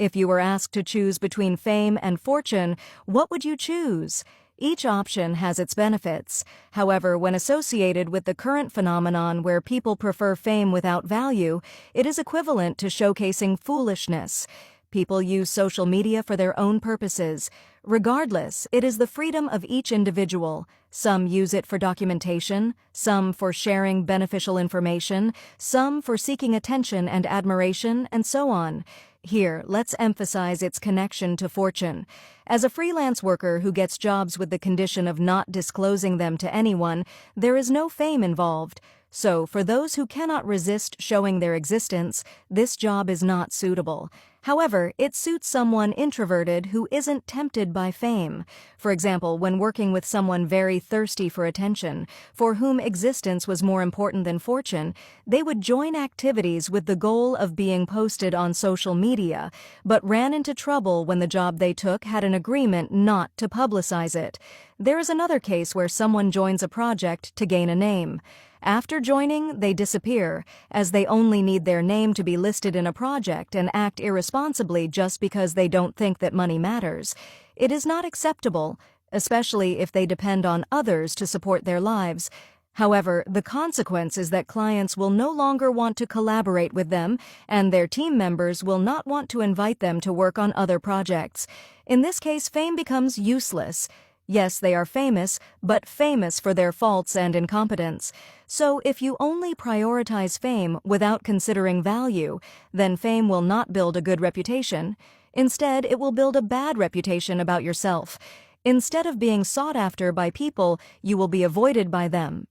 If you were asked to choose between fame and fortune, what would you choose? Each option has its benefits. However, when associated with the current phenomenon where people prefer fame without value, it is equivalent to showcasing foolishness. People use social media for their own purposes. Regardless, it is the freedom of each individual. Some use it for documentation, some for sharing beneficial information, some for seeking attention and admiration, and so on. Here, let's emphasize its connection to fortune. As a freelance worker who gets jobs with the condition of not disclosing them to anyone, there is no fame involved. So, for those who cannot resist showing their existence, this job is not suitable. However, it suits someone introverted who isn't tempted by fame. For example, when working with someone very thirsty for attention, for whom existence was more important than fortune, they would join activities with the goal of being posted on social media, but ran into trouble when the job they took had an agreement not to publicize it. There is another case where someone joins a project to gain a name. After joining, they disappear, as they only need their name to be listed in a project and act irresponsibly just because they don't think that money matters. It is not acceptable, especially if they depend on others to support their lives. However, the consequence is that clients will no longer want to collaborate with them, and their team members will not want to invite them to work on other projects. In this case, fame becomes useless. Yes, they are famous, but famous for their faults and incompetence. So if you only prioritize fame without considering value, then fame will not build a good reputation. Instead, it will build a bad reputation about yourself. Instead of being sought after by people, you will be avoided by them